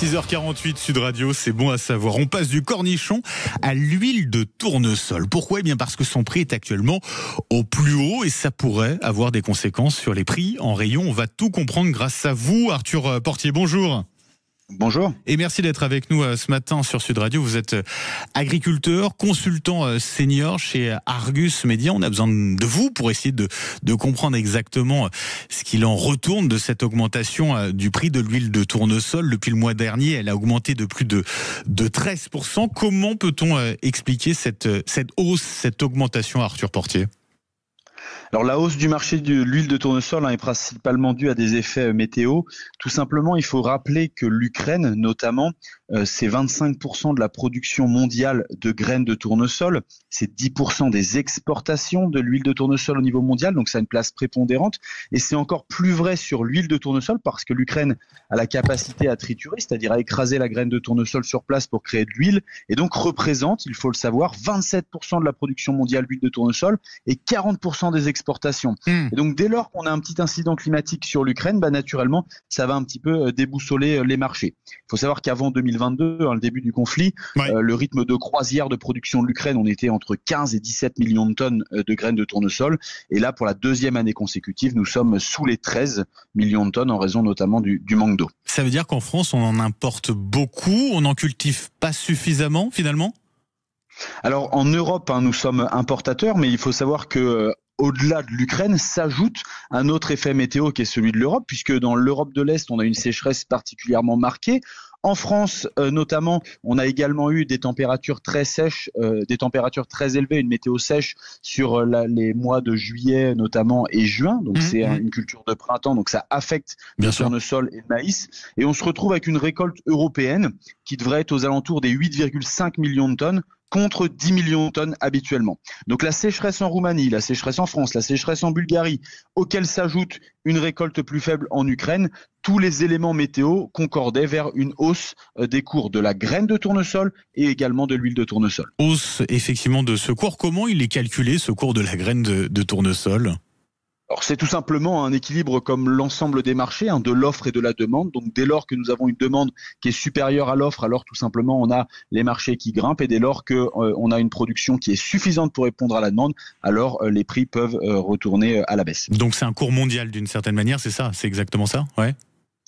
6h48 Sud Radio, c'est bon à savoir. On passe du cornichon à l'huile de tournesol. Pourquoi ? Eh bien parce que son prix est actuellement au plus haut et ça pourrait avoir des conséquences sur les prix en rayon. On va tout comprendre grâce à vous, Arthur Portier. Bonjour. Bonjour. Et merci d'être avec nous ce matin sur Sud Radio. Vous êtes agriculteur, consultant senior chez Argus Media. On a besoin de vous pour essayer de comprendre exactement ce qu'il en retourne de cette augmentation du prix de l'huile de tournesol. Depuis le mois dernier, elle a augmenté de plus de 13%. Comment peut-on expliquer cette hausse, cette augmentation, Arthur Portier ? Alors la hausse du marché de l'huile de tournesol est principalement due à des effets météo. Tout simplement, il faut rappeler que l'Ukraine, notamment, c'est 25% de la production mondiale de graines de tournesol, c'est 10% des exportations de l'huile de tournesol au niveau mondial, donc ça a une place prépondérante. Et c'est encore plus vrai sur l'huile de tournesol parce que l'Ukraine a la capacité à triturer, c'est-à-dire à écraser la graine de tournesol sur place pour créer de l'huile, et donc représente, il faut le savoir, 27% de la production mondiale d'huile de tournesol et 40% des exportations. Et donc dès lors qu'on a un petit incident climatique sur l'Ukraine, naturellement, ça va un petit peu déboussoler les marchés. Il faut savoir qu'avant 2022, le début du conflit, le rythme de croisière de production de l'Ukraine, on était entre 15 et 17 millions de tonnes de graines de tournesol. Et là, pour la deuxième année consécutive, nous sommes sous les 13 millions de tonnes en raison notamment du manque d'eau. Ça veut dire qu'en France, on en importe beaucoup, on n'en cultive pas suffisamment finalement ? Alors en Europe, nous sommes importateurs, mais il faut savoir que au-delà de l'Ukraine, s'ajoute un autre effet météo qui est celui de l'Europe, puisque dans l'Europe de l'Est, on a une sécheresse particulièrement marquée. En France, notamment, on a également eu des températures très sèches, des températures très élevées, une météo sèche sur les mois de juillet notamment et juin. Donc c'est une culture de printemps, donc ça affecte le tournesol et le maïs. Et on se retrouve avec une récolte européenne qui devrait être aux alentours des 8,5 millions de tonnes contre 10 millions de tonnes habituellement. Donc la sécheresse en Roumanie, la sécheresse en France, la sécheresse en Bulgarie, auquel s'ajoute une récolte plus faible en Ukraine, tous les éléments météo concordaient vers une hausse des cours de la graine de tournesol et également de l'huile de tournesol. Hausse effectivement de ce cours. Comment il est calculé, ce cours de la graine de tournesol ? Alors c'est tout simplement un équilibre comme l'ensemble des marchés, de l'offre et de la demande. Donc dès lors que nous avons une demande qui est supérieure à l'offre, alors tout simplement on a les marchés qui grimpent, et dès lors que on a une production qui est suffisante pour répondre à la demande, alors les prix peuvent retourner à la baisse. Donc c'est un cours mondial d'une certaine manière, c'est ça ? C'est exactement ça ? Ouais.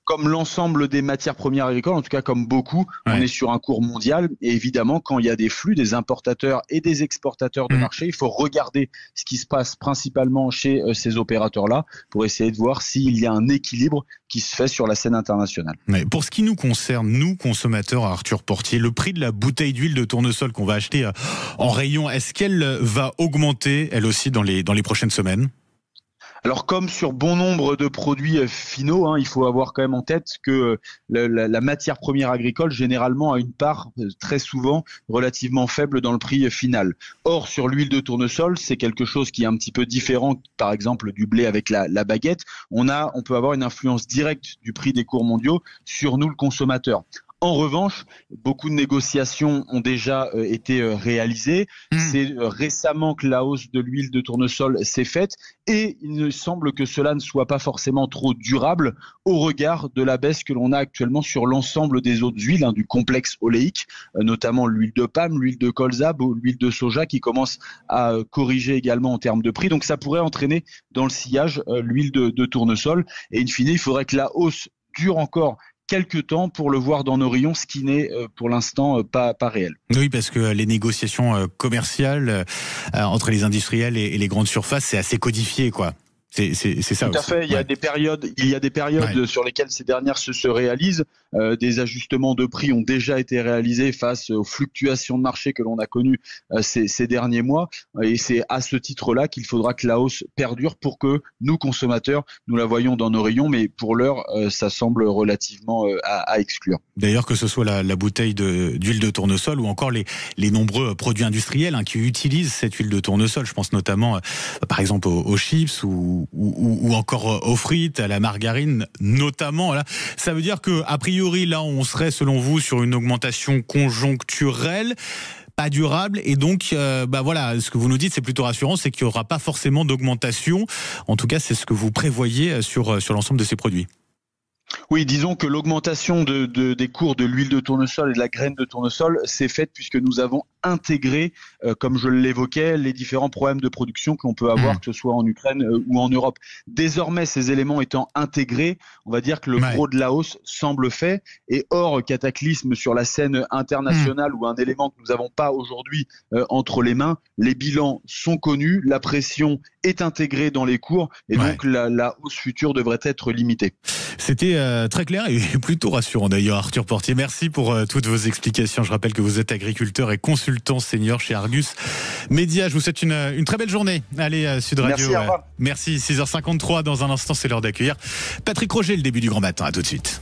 Comme l'ensemble des matières premières agricoles, en tout cas comme beaucoup, on est sur un cours mondial. Et évidemment, quand il y a des flux, des importateurs et des exportateurs de marché, il faut regarder ce qui se passe principalement chez ces opérateurs-là pour essayer de voir s'il y a un équilibre qui se fait sur la scène internationale. Mais pour ce qui nous concerne, nous consommateurs, Arthur Portier, le prix de la bouteille d'huile de tournesol qu'on va acheter en rayon, est-ce qu'elle va augmenter elle aussi dans les prochaines semaines ? Alors comme sur bon nombre de produits finaux, il faut avoir quand même en tête que la matière première agricole généralement a une part très souvent relativement faible dans le prix final. Or sur l'huile de tournesol, c'est quelque chose qui est un petit peu différent, par exemple du blé avec la baguette. On peut avoir une influence directe du prix des cours mondiaux sur nous le consommateur. En revanche, beaucoup de négociations ont déjà été réalisées. C'est récemment que la hausse de l'huile de tournesol s'est faite et il me semble que cela ne soit pas forcément trop durable au regard de la baisse que l'on a actuellement sur l'ensemble des autres huiles du complexe oléique, notamment l'huile de palme, l'huile de colza, l'huile de soja qui commence à corriger également en termes de prix. Donc ça pourrait entraîner dans le sillage l'huile de tournesol et in fine, il faudrait que la hausse dure encore quelques temps pour le voir dans nos rayons, ce qui n'est pour l'instant pas réel. Oui, parce que les négociations commerciales entre les industriels et les grandes surfaces, c'est assez codifié, quoi. C'est ça. Tout à fait. Il y a des périodes sur lesquelles ces dernières se réalisent. Des ajustements de prix ont déjà été réalisés face aux fluctuations de marché que l'on a connues ces derniers mois. Et c'est à ce titre-là qu'il faudra que la hausse perdure pour que nous, consommateurs, nous la voyons dans nos rayons. Mais pour l'heure, ça semble relativement à exclure. D'ailleurs, que ce soit la bouteille d'huile de tournesol ou encore les nombreux produits industriels qui utilisent cette huile de tournesol. Je pense notamment, par exemple, aux chips ou encore aux frites, à la margarine notamment. Là. Ça veut dire que a priori, là, on serait, selon vous, sur une augmentation conjoncturelle, pas durable, et donc, voilà, ce que vous nous dites, c'est plutôt rassurant, c'est qu'il n'y aura pas forcément d'augmentation. En tout cas, c'est ce que vous prévoyez sur l'ensemble de ces produits. Oui, disons que l'augmentation des cours de l'huile de tournesol et de la graine de tournesol s'est faite puisque nous avons intégré, comme je l'évoquais, les différents problèmes de production qu'on peut avoir, que ce soit en Ukraine ou en Europe. Désormais, ces éléments étant intégrés, on va dire que le Ouais. gros de la hausse semble fait. Et hors cataclysme sur la scène internationale ou un élément que nous n'avons pas aujourd'hui entre les mains, les bilans sont connus, la pression est intégrée dans les cours et Ouais. donc la hausse future devrait être limitée. C'était très clair et plutôt rassurant d'ailleurs, Arthur Portier. Merci pour toutes vos explications. Je rappelle que vous êtes agriculteur et consultant senior chez Argus Média. Je vous souhaite une très belle journée. Allez, Sud Radio. Merci, au revoir. Merci, 6h53. Dans un instant, c'est l'heure d'accueillir Patrick Roger, le début du grand matin. À tout de suite.